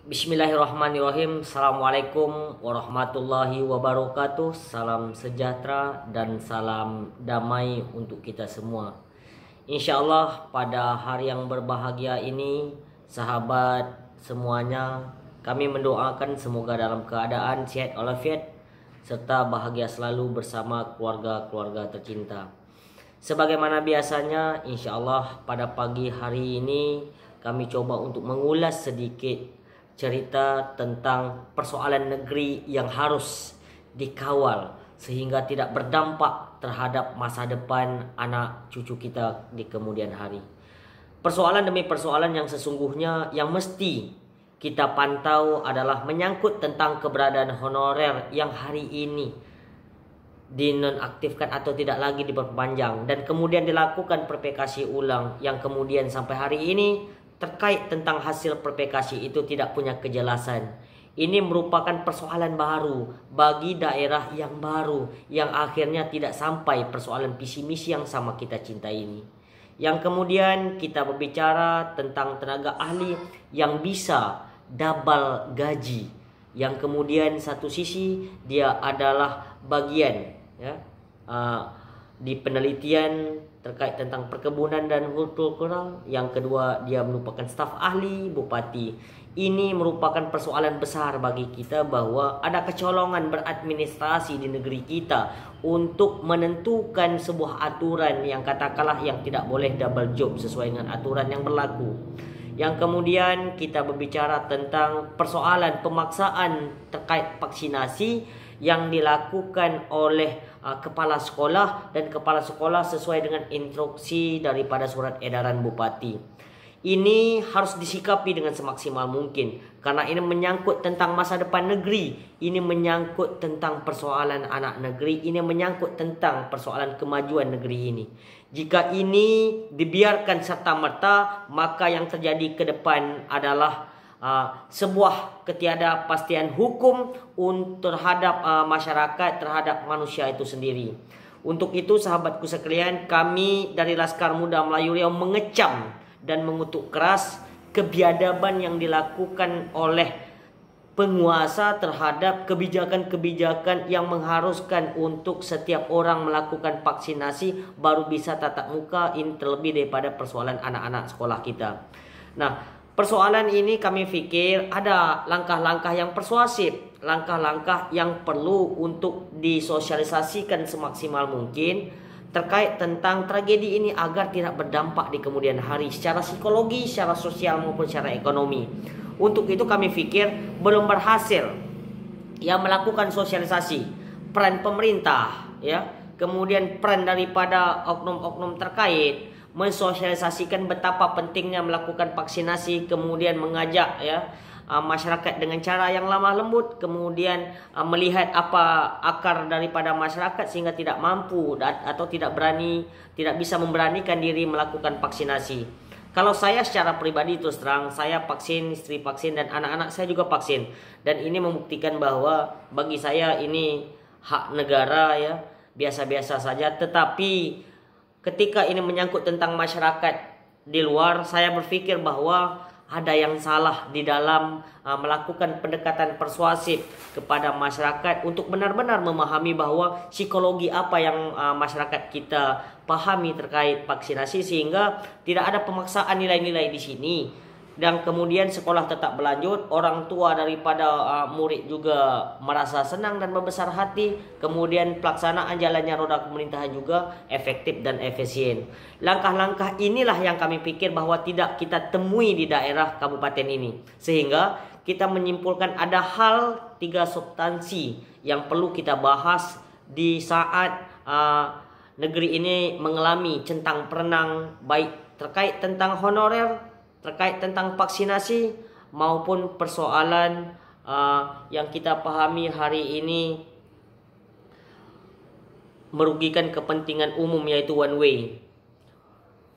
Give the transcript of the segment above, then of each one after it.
Bismillahirrahmanirrahim. Assalamualaikum warahmatullahi wabarakatuh. Salam sejahtera dan salam damai untuk kita semua. Insya Allah pada hari yang berbahagia ini, sahabat semuanya, kami mendoakan semoga dalam keadaan sehat walafiat serta bahagia selalu bersama keluarga-keluarga tercinta. Sebagaimana biasanya, insya Allah pada pagi hari ini kami coba untuk mengulas sedikit cerita tentang persoalan negeri yang harus dikawal sehingga tidak berdampak terhadap masa depan anak cucu kita di kemudian hari. Persoalan demi persoalan yang sesungguhnya yang mesti kita pantau adalah menyangkut tentang keberadaan honorer yang hari ini dinonaktifkan atau tidak lagi diperpanjang dan kemudian dilakukan PPKC ulang yang kemudian sampai hari ini terkait tentang hasil PPKC itu tidak punya kejelasan. Ini merupakan persoalan baru bagi daerah yang baru yang akhirnya tidak sampai persoalan visi misi yang sama kita cintai ini. Yang kemudian kita berbicara tentang tenaga ahli yang bisa double gaji. Yang kemudian satu sisi dia adalah bagian di penelitian terkait tentang perkebunan dan hortikultura. Yang kedua, dia merupakan staf ahli bupati. Ini merupakan persoalan besar bagi kita bahwa ada kecolongan beradministrasi di negeri kita untuk menentukan sebuah aturan yang katakanlah yang tidak boleh double job sesuai dengan aturan yang berlaku. Yang kemudian kita berbicara tentang persoalan pemaksaan terkait vaksinasi yang dilakukan oleh kepala sekolah dan kepala sekolah sesuai dengan instruksi daripada surat edaran bupati. Ini harus disikapi dengan semaksimal mungkin karena ini menyangkut tentang masa depan negeri, ini menyangkut tentang persoalan anak negeri, ini menyangkut tentang persoalan kemajuan negeri ini. Jika ini dibiarkan serta-merta, maka yang terjadi ke depan adalah sebuah ketidakpastian hukum terhadap masyarakat, terhadap manusia itu sendiri. Untuk itu sahabatku sekalian, kami dari Laskar Muda Melayu Riau mengecam dan mengutuk keras kebiadaban yang dilakukan oleh penguasa terhadap kebijakan-kebijakan yang mengharuskan untuk setiap orang melakukan vaksinasi baru bisa tatap muka. Ini terlebih daripada persoalan anak-anak sekolah kita. Nah, persoalan ini kami pikir ada langkah-langkah yang persuasif, langkah-langkah yang perlu untuk disosialisasikan semaksimal mungkin terkait tentang tragedi ini agar tidak berdampak di kemudian hari secara psikologi, secara sosial maupun secara ekonomi. Untuk itu kami pikir belum berhasil melakukan sosialisasi peran pemerintah, kemudian peran daripada oknum-oknum terkait mensosialisasikan betapa pentingnya melakukan vaksinasi, kemudian mengajak masyarakat dengan cara yang lemah lembut, kemudian melihat apa akar daripada masyarakat sehingga tidak mampu atau tidak bisa memberanikan diri melakukan vaksinasi. Kalau saya secara pribadi terus terang, saya vaksin, istri vaksin, dan anak-anak saya juga vaksin. Dan ini membuktikan bahwa bagi saya ini hak negara, biasa-biasa saja. Tetapi ketika ini menyangkut tentang masyarakat di luar, saya berpikir bahwa ada yang salah di dalam melakukan pendekatan persuasif kepada masyarakat untuk benar-benar memahami bahwa psikologi apa yang masyarakat kita pahami terkait vaksinasi sehingga tidak ada pemaksaan nilai-nilai di sini. Dan kemudian sekolah tetap berlanjut, orang tua daripada murid juga merasa senang dan membesar hati. Kemudian pelaksanaan jalannya roda pemerintahan juga efektif dan efisien. Langkah-langkah inilah yang kami pikir bahwa tidak kita temui di daerah kabupaten ini. Sehingga kita menyimpulkan ada hal 3 substansi yang perlu kita bahas di saat negeri ini mengalami centang perenang, baik terkait tentang honorer, terkait tentang vaksinasi maupun persoalan yang kita pahami hari ini merugikan kepentingan umum yaitu one way.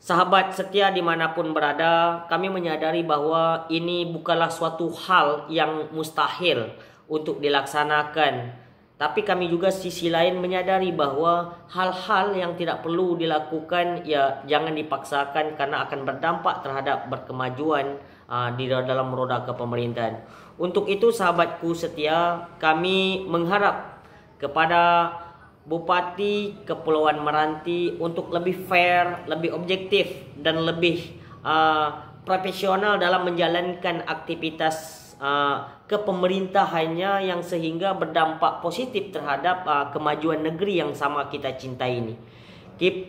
Sahabat setia dimanapun berada, kami menyadari bahwa ini bukanlah suatu hal yang mustahil untuk dilaksanakan Tapi kami juga sisi lain menyadari bahwa hal-hal yang tidak perlu dilakukan ya jangan dipaksakan, karena akan berdampak terhadap berkemajuan di dalam roda kepemerintahan. Untuk itu sahabatku setia, kami mengharap kepada Bupati Kepulauan Meranti untuk lebih fair, lebih objektif dan lebih profesional dalam menjalankan aktivitas kepemerintahannya yang sehingga berdampak positif terhadap kemajuan negeri yang sama kita cintai ini.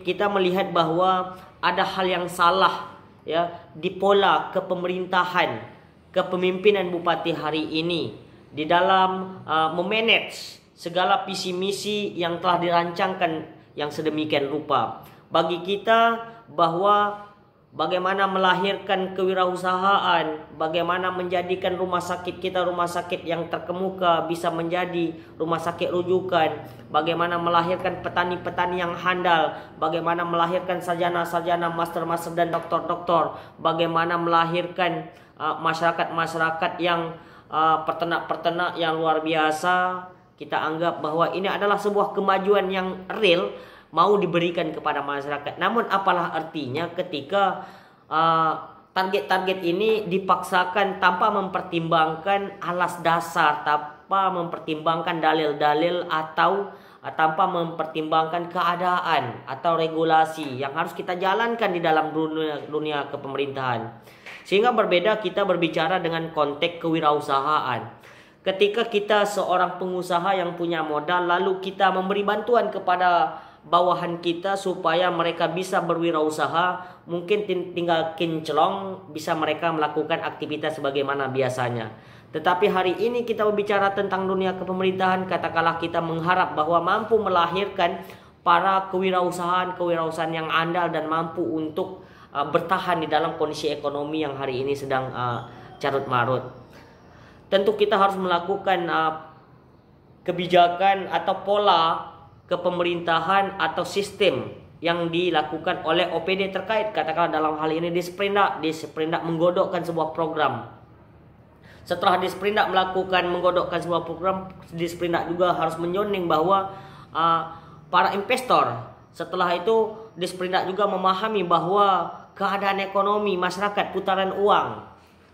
Kita melihat bahwa ada hal yang salah ya di pola kepemerintahan, kepemimpinan bupati hari ini di dalam memanage segala visi misi yang telah dirancangkan yang sedemikian rupa. Bagi kita bahwa bagaimana melahirkan kewirausahaan, bagaimana menjadikan rumah sakit kita rumah sakit yang terkemuka bisa menjadi rumah sakit rujukan, bagaimana melahirkan petani-petani yang handal, bagaimana melahirkan sarjana-sarjana, master-master dan doktor-doktor, bagaimana melahirkan masyarakat-masyarakat yang peternak-peternak yang luar biasa. Kita anggap bahwa ini adalah sebuah kemajuan yang real mau diberikan kepada masyarakat. Namun apalah artinya ketika target-target ini dipaksakan tanpa mempertimbangkan alas dasar, tanpa mempertimbangkan dalil-dalil atau tanpa mempertimbangkan keadaan atau regulasi yang harus kita jalankan di dalam dunia kepemerintahan. Sehingga berbeda kita berbicara dengan konteks kewirausahaan. Ketika kita seorang pengusaha yang punya modal, lalu kita memberi bantuan kepada bawahan kita supaya mereka bisa berwirausaha, mungkin tinggal kinclong bisa mereka melakukan aktivitas sebagaimana biasanya. Tetapi hari ini kita berbicara tentang dunia kepemerintahan, katakanlah kita mengharap bahwa mampu melahirkan para kewirausahaan yang andal dan mampu untuk bertahan di dalam kondisi ekonomi yang hari ini sedang carut marut. Tentu kita harus melakukan kebijakan atau pola kepemerintahan atau sistem yang dilakukan oleh OPD terkait. Katakanlah dalam hal ini Disperindak menggodokkan sebuah program. Setelah Disperindak menggodokkan sebuah program, Disperindak juga harus menyoneng bahwa para investor. Setelah itu Disperindak juga memahami bahwa keadaan ekonomi masyarakat, putaran uang,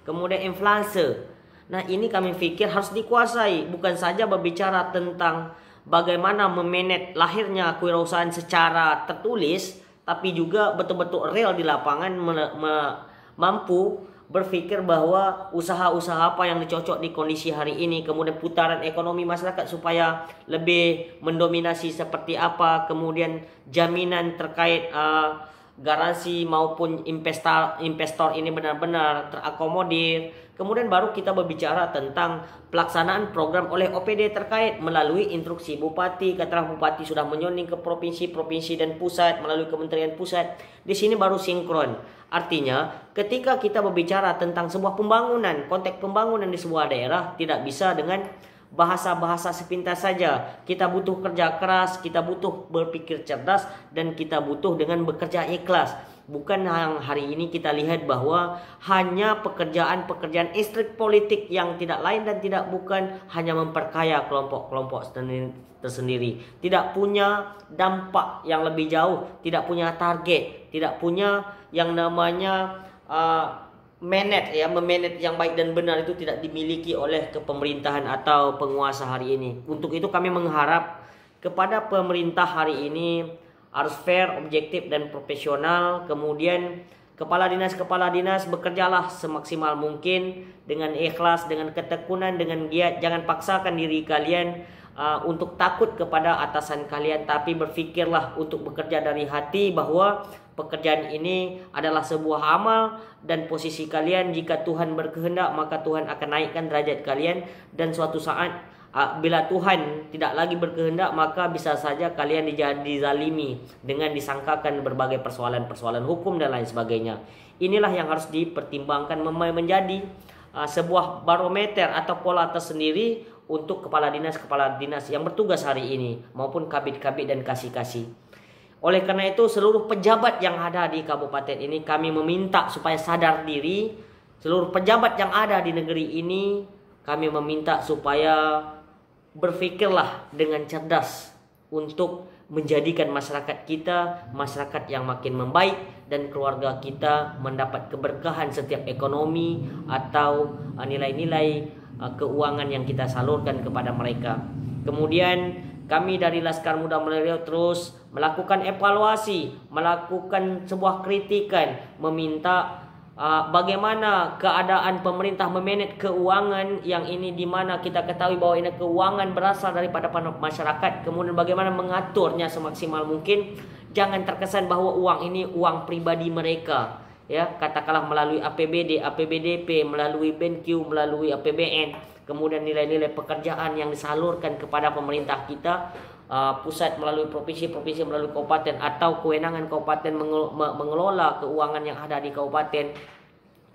kemudian inflasi. Nah, ini kami pikir harus dikuasai, bukan saja berbicara tentang bagaimana memanage lahirnya kewirausahaan secara tertulis, tapi juga betul-betul real di lapangan mampu berpikir bahwa usaha-usaha apa yang dicocok di kondisi hari ini, kemudian putaran ekonomi masyarakat supaya lebih mendominasi seperti apa, kemudian jaminan terkait garansi maupun investor ini benar-benar terakomodir. Kemudian baru kita berbicara tentang pelaksanaan program oleh OPD terkait melalui instruksi bupati. Katakanlah bupati sudah menyoneng ke provinsi dan pusat melalui kementerian pusat. Di sini baru sinkron. Artinya ketika kita berbicara tentang sebuah pembangunan, konteks pembangunan di sebuah daerah tidak bisa dengan bahasa-bahasa sepintas saja. Kita butuh kerja keras, kita butuh berpikir cerdas, dan kita butuh dengan bekerja ikhlas. Bukan yang hari ini kita lihat bahwa hanya pekerjaan-pekerjaan istrik politik yang tidak lain dan tidak bukan hanya memperkaya kelompok-kelompok tersendiri. Tidak punya dampak yang lebih jauh, tidak punya target, tidak punya yang namanya memanage yang baik dan benar itu tidak dimiliki oleh kepemerintahan atau penguasa hari ini. Untuk itu kami mengharap kepada pemerintah hari ini harus fair, objektif dan profesional. Kemudian kepala dinas bekerjalah semaksimal mungkin dengan ikhlas, dengan ketekunan, dengan giat. Jangan paksakan diri kalian untuk takut kepada atasan kalian, tapi berpikirlah untuk bekerja dari hati bahwa pekerjaan ini adalah sebuah amal, dan posisi kalian jika Tuhan berkehendak maka Tuhan akan naikkan derajat kalian, dan suatu saat bila Tuhan tidak lagi berkehendak maka bisa saja kalian dizalimi dengan disangkakan berbagai persoalan hukum dan lain sebagainya. Inilah yang harus dipertimbangkan menjadi sebuah barometer atau pola tersendiri untuk kepala dinas yang bertugas hari ini maupun kabid-kabid dan kasih-kasih. Oleh karena itu seluruh pejabat yang ada di kabupaten ini kami meminta supaya sadar diri. Seluruh pejabat yang ada di negeri ini kami meminta supaya berpikirlah dengan cerdas untuk menjadikan masyarakat kita masyarakat yang makin membaik, dan keluarga kita mendapat keberkahan setiap ekonomi atau nilai-nilai keuangan yang kita salurkan kepada mereka. Kemudian kami dari Laskar Muda Melayu terus melakukan evaluasi, melakukan sebuah kritikan, meminta bagaimana keadaan pemerintah memanage keuangan yang ini, di mana kita ketahui bahwa ini keuangan berasal daripada masyarakat, kemudian bagaimana mengaturnya semaksimal mungkin. Jangan terkesan bahwa uang ini uang pribadi mereka, ya, katakanlah melalui APBD, APBDP, melalui BenQ, melalui APBN, kemudian nilai-nilai pekerjaan yang disalurkan kepada pemerintah kita, pusat melalui provinsi, provinsi melalui kabupaten, atau kewenangan kabupaten mengelola keuangan yang ada di kabupaten.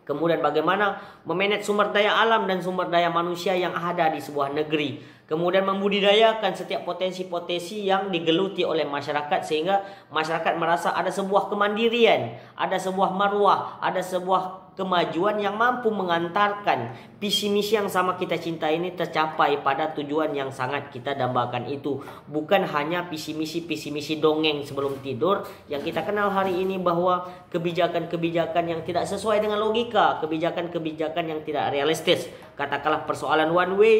Kemudian bagaimana memanage sumber daya alam dan sumber daya manusia yang ada di sebuah negeri. Kemudian membudidayakan setiap potensi-potensi yang digeluti oleh masyarakat, sehingga masyarakat merasa ada sebuah kemandirian, ada sebuah marwah, ada sebuah kemajuan yang mampu mengantarkan visi misi yang sama kita cinta ini tercapai pada tujuan yang sangat kita dambakan itu. Bukan hanya visi misi dongeng sebelum tidur yang kita kenal hari ini, bahwa kebijakan-kebijakan yang tidak sesuai dengan logika, kebijakan-kebijakan yang tidak realistis, katakanlah persoalan one way,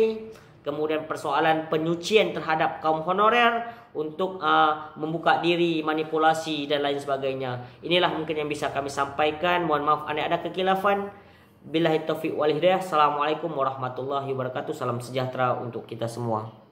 kemudian persoalan penyucian terhadap kaum honorer untuk membuka diri, manipulasi dan lain sebagainya. Inilah mungkin yang bisa kami sampaikan. Mohon maaf ada kekhilafan. Billahi taufiq wal hidayah. Assalamualaikum warahmatullahi wabarakatuh. Salam sejahtera untuk kita semua.